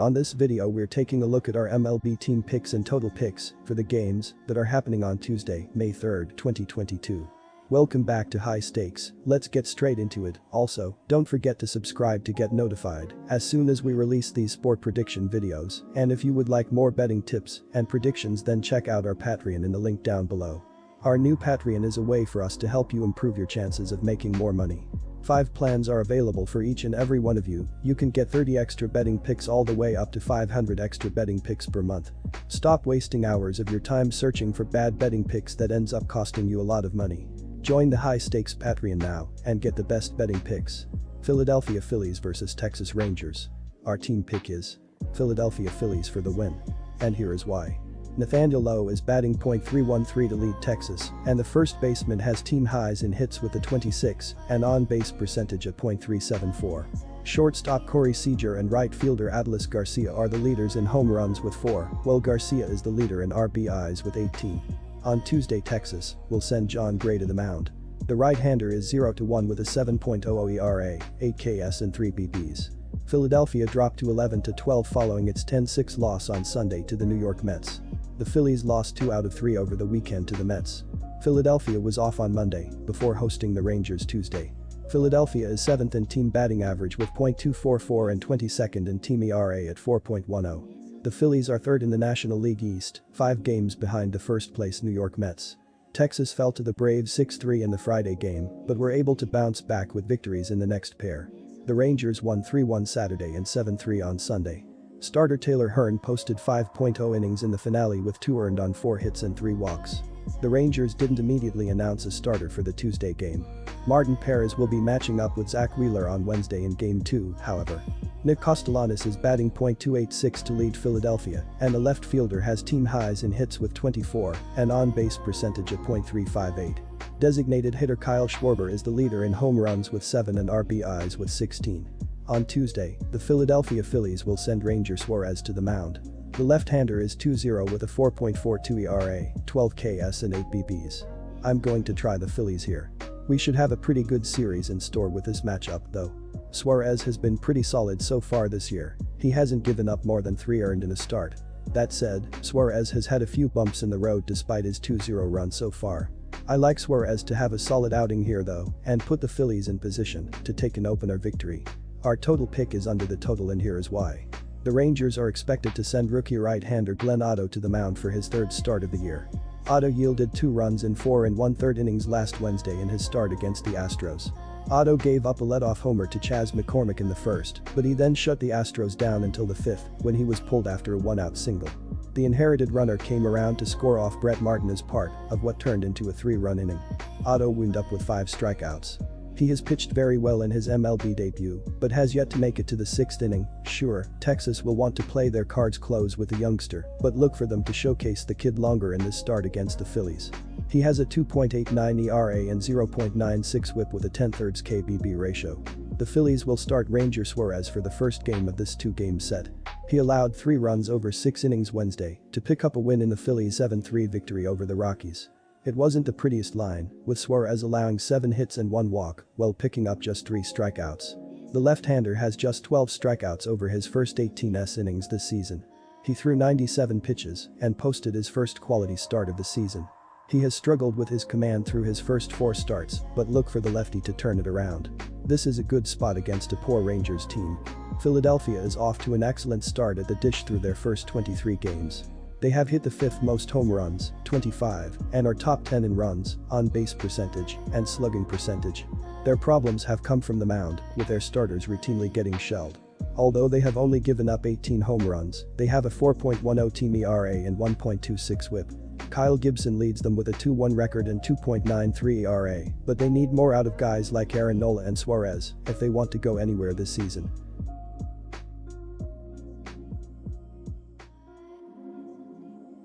On this video we're taking a look at our MLB team picks and total picks for the games that are happening on Tuesday, May 3rd, 2022. Welcome back to High Stakes, let's get straight into it. Also, don't forget to subscribe to get notified as soon as we release these sport prediction videos, and if you would like more betting tips and predictions then check out our Patreon in the link down below. Our new Patreon is a way for us to help you improve your chances of making more money. 5 plans are available for each and every one of you. You can get 30 extra betting picks all the way up to 500 extra betting picks per month. Stop wasting hours of your time searching for bad betting picks that ends up costing you a lot of money. Join the High Stakes Patreon now and get the best betting picks. Philadelphia Phillies vs Texas Rangers. Our team pick is Philadelphia Phillies for the win. And here is why. Nathaniel Lowe is batting .313 to lead Texas, and the first baseman has team highs in hits with a 26 and on-base percentage at .374. Shortstop Corey Seager and right fielder Adolis Garcia are the leaders in home runs with 4, while Garcia is the leader in RBIs with 18. On Tuesday, Texas will send John Gray to the mound. The right-hander is 0-1 with a 7.00 ERA, 8 Ks and 3 BBs. Philadelphia dropped to 11-12 following its 10-6 loss on Sunday to the New York Mets. The Phillies lost 2 out of 3 over the weekend to the Mets. Philadelphia was off on Monday before hosting the Rangers Tuesday. Philadelphia is 7th in team batting average with .244 and 22nd in team ERA at 4.10. The Phillies are 3rd in the National League East, 5 games behind the first-place New York Mets. Texas fell to the Braves 6-3 in the Friday game but were able to bounce back with victories in the next pair. The Rangers won 3-1 Saturday and 7-3 on Sunday. Starter Taylor Hearn posted 5.0 innings in the finale with 2 earned on 4 hits and 3 walks. The Rangers didn't immediately announce a starter for the Tuesday game. Martin Perez will be matching up with Zach Wheeler on Wednesday in Game 2, however. Nick Castellanos is batting .286 to lead Philadelphia, and the left fielder has team highs in hits with 24 and on-base percentage at .358. Designated hitter Kyle Schwarber is the leader in home runs with 7 and RBIs with 16. On Tuesday, the Philadelphia Phillies will send Ranger Suarez to the mound. The left-hander is 2-0 with a 4.42 ERA, 12 Ks and 8 BBs. I'm going to try the Phillies here. We should have a pretty good series in store with this matchup though. Suarez has been pretty solid so far this year. He hasn't given up more than 3 earned in a start. That said, Suarez has had a few bumps in the road despite his 2-0 run so far. I like Suarez to have a solid outing here though and put the Phillies in position to take an opener victory. Our total pick is under the total and here is why. The Rangers are expected to send rookie right-hander Glenn Otto to the mound for his 3rd start of the year. Otto yielded 2 runs in 4 1/3 innings last Wednesday in his start against the Astros. Otto gave up a leadoff homer to Chas McCormick in the 1st, but he then shut the Astros down until the 5th when he was pulled after a 1-out single. The inherited runner came around to score off Brett Martin as part of what turned into a 3-run inning. Otto wound up with 5 strikeouts. He has pitched very well in his MLB debut, but has yet to make it to the 6th inning. Sure, Texas will want to play their cards close with the youngster, but look for them to showcase the kid longer in this start against the Phillies. He has a 2.89 ERA and 0.96 WHIP with a 10/3 KBB ratio. The Phillies will start Ranger Suarez for the first game of this 2-game set. He allowed 3 runs over 6 innings Wednesday to pick up a win in the Phillies' 7-3 victory over the Rockies. It wasn't the prettiest line, with Suarez allowing 7 hits and 1 walk while picking up just 3 strikeouts. The left-hander has just 12 strikeouts over his first 18 innings this season. He threw 97 pitches and posted his first quality start of the season. He has struggled with his command through his first 4 starts, but look for the lefty to turn it around. This is a good spot against a poor Rangers team. Philadelphia is off to an excellent start at the dish through their first 23 games. They have hit the 5th most home runs, 25, and are top 10 in runs, on-base percentage, and slugging percentage. Their problems have come from the mound, with their starters routinely getting shelled. Although they have only given up 18 home runs, they have a 4.10 team ERA and 1.26 WHIP. Kyle Gibson leads them with a 2-1 record and 2.93 ERA, but they need more out of guys like Aaron Nola and Suarez if they want to go anywhere this season.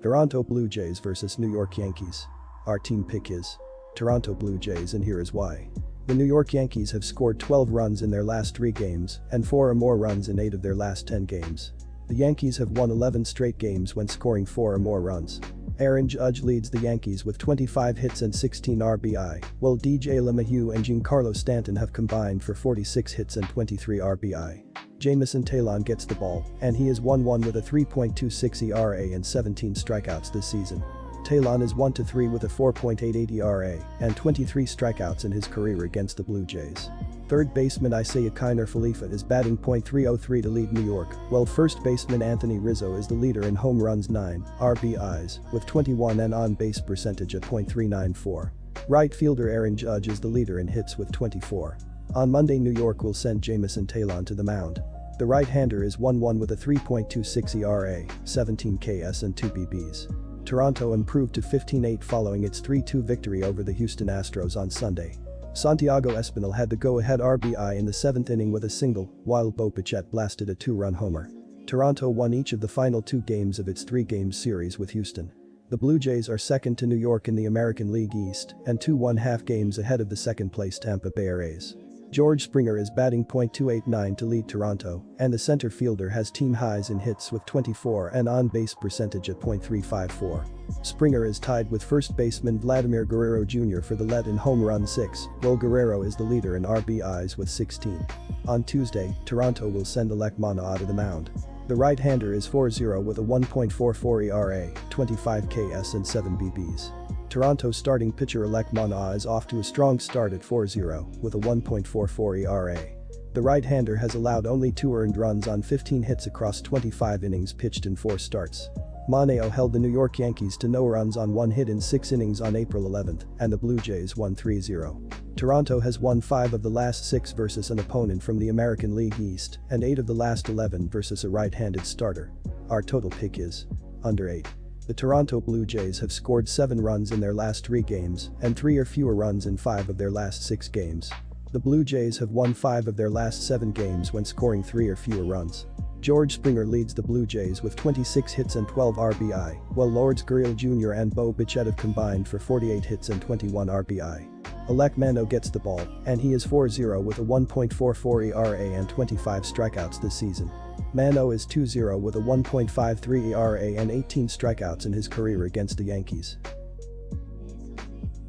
Toronto Blue Jays vs New York Yankees. Our team pick is Toronto Blue Jays and here is why. The New York Yankees have scored 12 runs in their last 3 games and 4 or more runs in 8 of their last 10 games. The Yankees have won 11 straight games when scoring 4 or more runs. Aaron Judge leads the Yankees with 25 hits and 16 RBI, while DJ LeMahieu and Giancarlo Stanton have combined for 46 hits and 23 RBI. Jameson Taillon gets the ball, and he is 1-1 with a 3.26 ERA and 17 strikeouts this season. Taillon is 1-3 with a 4.88 ERA and 23 strikeouts in his career against the Blue Jays. Third baseman Isaiah Kiner Falefa is batting .303 to lead New York, while first baseman Anthony Rizzo is the leader in home runs 9 RBIs with 21 and on-base percentage at .394. Right fielder Aaron Judge is the leader in hits with 24. On Monday, New York will send Jameson Taillon to the mound. The right-hander is 1-1 with a 3.26 ERA, 17 Ks and 2 BBs. Toronto improved to 15-8 following its 3-2 victory over the Houston Astros on Sunday. Santiago Espinal had the go-ahead RBI in the 7th inning with a single, while Bo Bichette blasted a 2-run homer. Toronto won each of the final 2 games of its 3-game series with Houston. The Blue Jays are second to New York in the American League East and 2 1/2 games ahead of the second-place Tampa Bay Rays. George Springer is batting .289 to lead Toronto, and the center fielder has team highs in hits with 24 and on-base percentage at .354. Springer is tied with first baseman Vladimir Guerrero Jr. for the lead in home run 6, while Guerrero is the leader in RBIs with 16. On Tuesday, Toronto will send Alek Manoah to the mound. The right-hander is 4-0 with a 1.44 ERA, 25 Ks and 7 BBs. Toronto starting pitcher Alek Manoah is off to a strong start at 4-0 with a 1.44 ERA. The right-hander has allowed only 2 earned runs on 15 hits across 25 innings pitched in 4 starts. Manoah held the New York Yankees to no runs on 1 hit in 6 innings on April 11, and the Blue Jays won 3-0. Toronto has won 5 of the last 6 versus an opponent from the American League East and 8 of the last 11 versus a right-handed starter. Our total pick is under 8. The Toronto Blue Jays have scored 7 runs in their last 3 games and 3 or fewer runs in 5 of their last 6 games. The Blue Jays have won 5 of their last 7 games when scoring 3 or fewer runs. George Springer leads the Blue Jays with 26 hits and 12 RBI, while Lourdes Gurriel Jr. and Bo Bichette have combined for 48 hits and 21 RBI. Alek Manoah gets the ball, and he is 4-0 with a 1.44 ERA and 25 strikeouts this season. Manoah is 2-0 with a 1.53 ERA and 18 strikeouts in his career against the Yankees.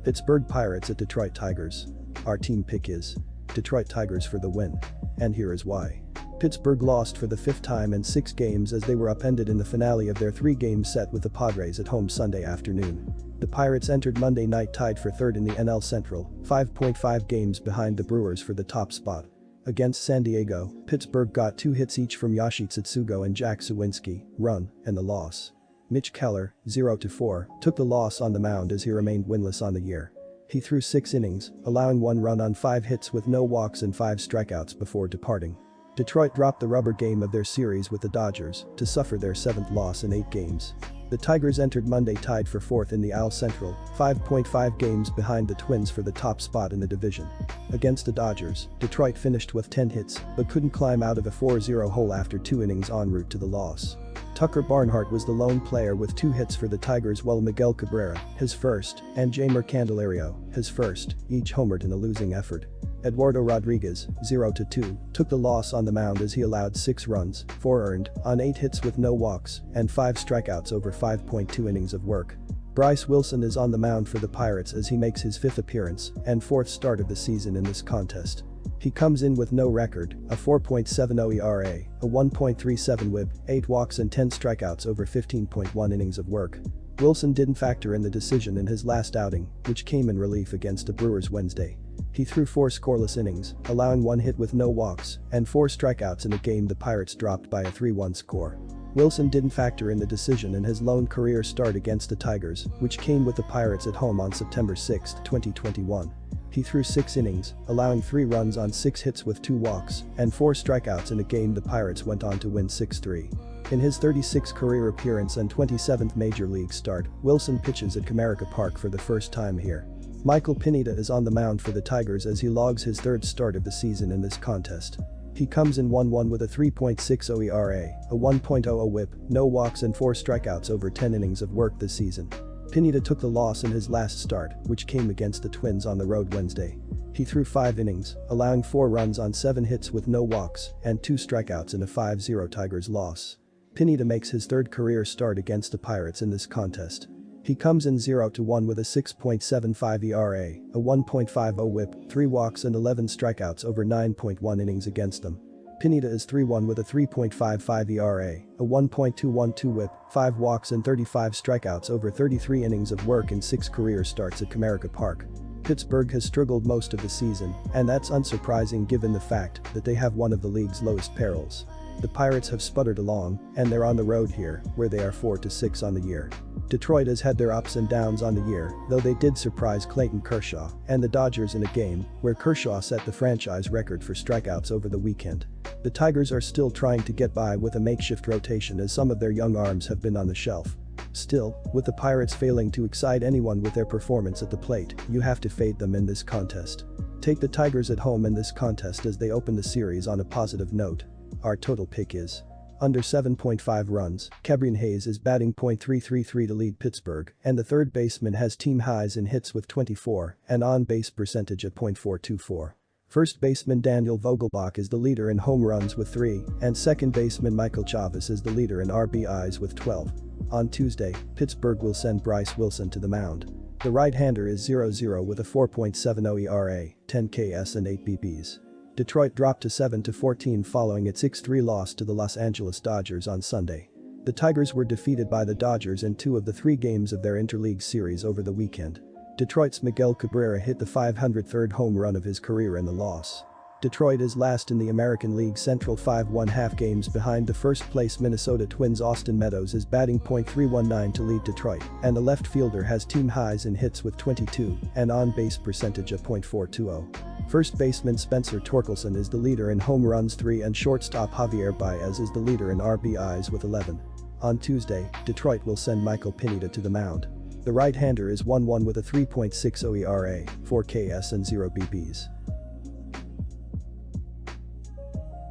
Pittsburgh Pirates at Detroit Tigers. Our team pick is Detroit Tigers for the win. And here is why. Pittsburgh lost for the 5th time in 6 games as they were upended in the finale of their 3-game set with the Padres at home Sunday afternoon. The Pirates entered Monday night tied for 3rd in the NL Central, 5.5 games behind the Brewers for the top spot. Against San Diego, Pittsburgh got 2 hits each from Yoshi Tsutsugo and Jack Suwinski, run, and the loss. Mitch Keller, 0-4, took the loss on the mound as he remained winless on the year. He threw 6 innings, allowing 1 run on 5 hits with no walks and 5 strikeouts before departing. Detroit dropped the rubber game of their series with the Dodgers to suffer their 7th loss in 8 games. The Tigers entered Monday tied for 4th in the AL Central, 5.5 games behind the Twins for the top spot in the division. Against the Dodgers, Detroit finished with 10 hits but couldn't climb out of a 4-0 hole after 2 innings en route to the loss. Tucker Barnhart was the lone player with 2 hits for the Tigers while Miguel Cabrera, his first, and Jeimer Candelario, his first, each homered in a losing effort. Eduardo Rodriguez, 0-2, took the loss on the mound as he allowed 6 runs, 4 earned, on 8 hits with no walks, and 5 strikeouts over 5.2 innings of work. Bryce Wilson is on the mound for the Pirates as he makes his 5th appearance and 4th start of the season in this contest. He comes in with no record, a 4.70 ERA, a 1.37 WHIP, 8 walks and 10 strikeouts over 15.1 innings of work. Wilson didn't factor in the decision in his last outing, which came in relief against the Brewers Wednesday. He threw 4 scoreless innings, allowing 1 hit with no walks, and 4 strikeouts in a game the Pirates dropped by a 3-1 score. Wilson didn't factor in the decision in his lone career start against the Tigers, which came with the Pirates at home on September 6, 2021. He threw 6 innings, allowing 3 runs on 6 hits with 2 walks, and 4 strikeouts in a game the Pirates went on to win 6-3. In his 36th career appearance and 27th Major League start, Wilson pitches at Comerica Park for the first time here. Michael Pineda is on the mound for the Tigers as he logs his 3rd start of the season in this contest. He comes in 1-1 with a 3.60 ERA, a 1.00 WHIP, no walks and 4 strikeouts over 10 innings of work this season. Pineda took the loss in his last start, which came against the Twins on the road Wednesday. He threw 5 innings, allowing 4 runs on 7 hits with no walks and 2 strikeouts in a 5-0 Tigers loss. Pineda makes his 3rd career start against the Pirates in this contest. He comes in 0-1 with a 6.75 ERA, a 1.50 WHIP, 3 walks and 11 strikeouts over 9.1 innings against them. Pineda is 3-1 with a 3.55 ERA, a 1.212 whip, 5 walks and 35 strikeouts over 33 innings of work in 6 career starts at Comerica Park. Pittsburgh has struggled most of the season, and that's unsurprising given the fact that they have one of the league's lowest payrolls. The Pirates have sputtered along, and they're on the road here, where they are 4-6 on the year. Detroit has had their ups and downs on the year, though they did surprise Clayton Kershaw and the Dodgers in a game where Kershaw set the franchise record for strikeouts over the weekend. The Tigers are still trying to get by with a makeshift rotation as some of their young arms have been on the shelf. Still, with the Pirates failing to excite anyone with their performance at the plate, you have to fade them in this contest. Take the Tigers at home in this contest as they open the series on a positive note. Our total pick is under 7.5 runs. Ke'Bryan Hayes is batting .333 to lead Pittsburgh, and the third baseman has team highs in hits with 24 and on-base percentage at .424. First baseman Daniel Vogelbach is the leader in home runs with 3, and second baseman Michael Chavis is the leader in RBIs with 12. On Tuesday, Pittsburgh will send Bryce Wilson to the mound. The right-hander is 0-0 with a 4.70 ERA, 10 Ks and 8 BPs. Detroit dropped to 7-14 following its 6-3 loss to the Los Angeles Dodgers on Sunday. The Tigers were defeated by the Dodgers in 2 of the 3 games of their interleague series over the weekend. Detroit's Miguel Cabrera hit the 503rd home run of his career in the loss. Detroit is last in the American League Central 5-1/2 games behind the first-place Minnesota Twins. Austin Meadows is batting .319 to lead Detroit, and the left fielder has team highs in hits with 22 and on-base percentage at .420. First baseman Spencer Torkelson is the leader in home runs 3 and shortstop Javier Baez is the leader in RBIs with 11. On Tuesday, Detroit will send Michael Pineda to the mound. The right-hander is 1-1 with a 3.60 ERA, 4 Ks and 0 BPs.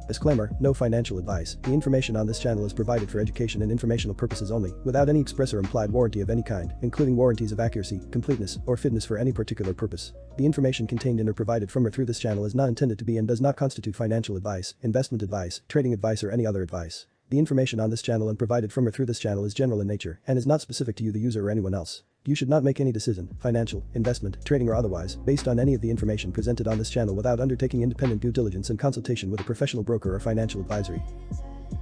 Disclaimer, no financial advice. The information on this channel is provided for education and informational purposes only, without any express or implied warranty of any kind, including warranties of accuracy, completeness, or fitness for any particular purpose. The information contained in or provided from or through this channel is not intended to be and does not constitute financial advice, investment advice, trading advice, or any other advice. The information on this channel and provided from or through this channel is general in nature and is not specific to you, the user, or anyone else. You should not make any decision, financial, investment, trading, or otherwise, based on any of the information presented on this channel without undertaking independent due diligence and consultation with a professional broker or financial advisory.